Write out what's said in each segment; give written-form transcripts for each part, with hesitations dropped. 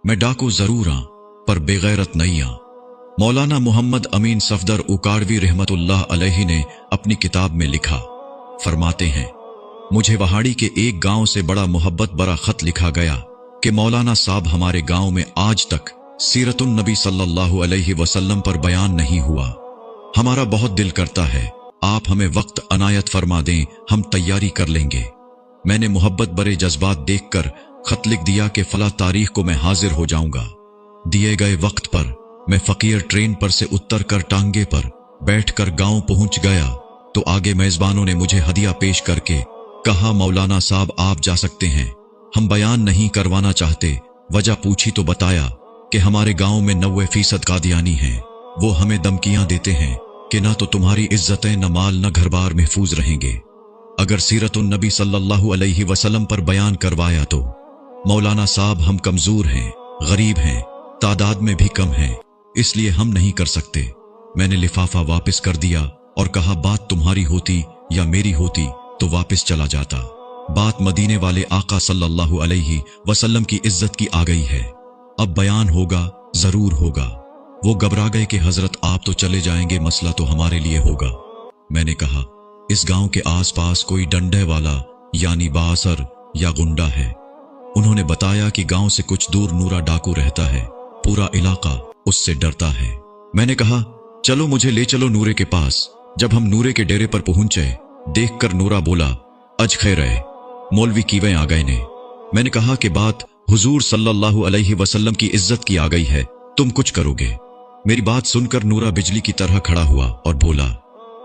मैं डाकू जरूर आं पर बेगैरत नहीं आं। मौलाना मोहम्मद अमीन सफदर उकाड़वी रहमतुल्लाह अलैहि ने अपनी किताब में लिखा, फरमाते हैं, मुझे वहाड़ी के एक गांव से बड़ा मोहब्बत भरा खत लिखा गया कि मौलाना साहब हमारे गांव में आज तक सीरतुन नबी सल्लल्लाहु अलैहि वसल्लम पर बयान नहीं हुआ। हमारा बहुत दिल करता है आप हमें वक्त अनायत फरमा दें, हम तैयारी कर लेंगे। मैंने मोहब्बत भरे जज्बात देखकर खत लिख दिया कि फला तारीख को मैं हाजिर हो जाऊंगा। दिए गए वक्त पर मैं फकीर ट्रेन पर से उतर कर टांगे पर बैठकर गांव पहुंच गया तो आगे मेजबानों ने मुझे हदिया पेश करके कहा, मौलाना साहब आप जा सकते हैं, हम बयान नहीं करवाना चाहते। वजह पूछी तो बताया कि हमारे गांव में 90% कादियानी हैं। वो हमें धमकियां देते हैं कि ना तो तुम्हारी इज्जतें, न माल, न घर बार महफूज रहेंगे। अगर सीरतुन नबी सल्लल्लाहु अलैहि वसल्लम पर बयान करवाया तो मौलाना साहब हम कमजोर हैं, गरीब हैं, तादाद में भी कम हैं, इसलिए हम नहीं कर सकते। मैंने लिफाफा वापस कर दिया और कहा, बात तुम्हारी होती या मेरी होती तो वापस चला जाता। बात मदीने वाले आका सल्लल्लाहु अलैहि वसल्लम की इज्जत की आ गई है, अब बयान होगा, जरूर होगा। वो घबरा गए कि हजरत आप तो चले जाएंगे, मसला तो हमारे लिए होगा। मैंने कहा, इस गांव के आसपास कोई डंडे वाला यानी बासर या गुंडा है। उन्होंने बताया कि गांव से कुछ दूर नूरा डाकू रहता है, पूरा इलाका उससे डरता है। मैंने कहा, चलो मुझे ले चलो नूरे के पास। जब हम नूरे के डेरे पर पहुंचे, देखकर नूरा बोला, अज खैर है, मौलवी कीवे आ गए ने। मैंने कहा कि बात हुजूर सल्लल्लाहु अलैहि वसल्लम की इज्जत की आ गई है, तुम कुछ करोगे। मेरी बात सुनकर नूरा बिजली की तरह खड़ा हुआ और बोला,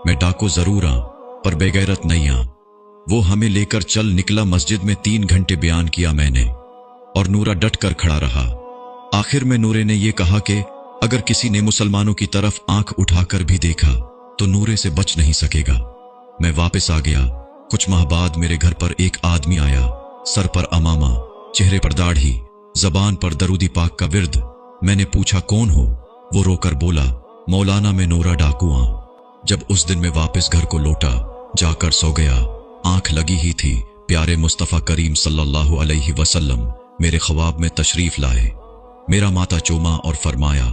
मैं डाकू जरूर आं पर बेगैरत नहीं आं। वो हमें लेकर चल निकला। मस्जिद में 3 घंटे बयान किया मैंने और नूरा डट कर खड़ा रहा। आखिर में नूरे ने यह कहा कि अगर किसी ने मुसलमानों की तरफ आंख उठाकर भी देखा तो नूरे से बच नहीं सकेगा। मैं वापस आ गया। कुछ माह बाद मेरे घर पर एक आदमी आया, सर पर अमामा, चेहरे पर दाढ़ी, जबान पर दरूदी पाक का विर्द। मैंने पूछा, कौन हो? वो रोकर बोला, मौलाना मैं नूरा डाकू आं। जब उस दिन मैं वापस घर को लौटा, जाकर सो गया। आंख लगी ही थी, प्यारे मुस्तफा करीम सल्लल्लाहु अलैहि वसल्लम मेरे ख्वाब में तशरीफ लाए। मेरा माथा चूमा और फरमाया,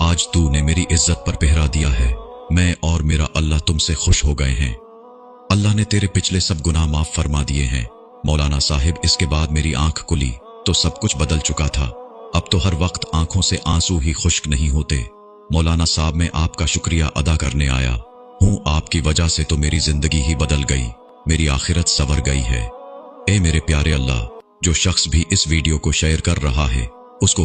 आज तूने मेरी इज्जत पर पहरा दिया है, मैं और मेरा अल्लाह तुमसे खुश हो गए हैं। अल्लाह ने तेरे पिछले सब गुनाह माफ फरमा दिए हैं। मौलाना साहिब, इसके बाद मेरी आंख खुली तो सब कुछ बदल चुका था। अब तो हर वक्त आंखों से आंसू ही खुश्क नहीं होते। मौलाना साहब, मैं आपका शुक्रिया अदा करने आया हूं। आपकी वजह से तो मेरी जिंदगी ही बदल गई, मेरी आखिरत संवर गई है। ए मेरे प्यारे अल्लाह, जो शख्स भी इस वीडियो को शेयर कर रहा है उसको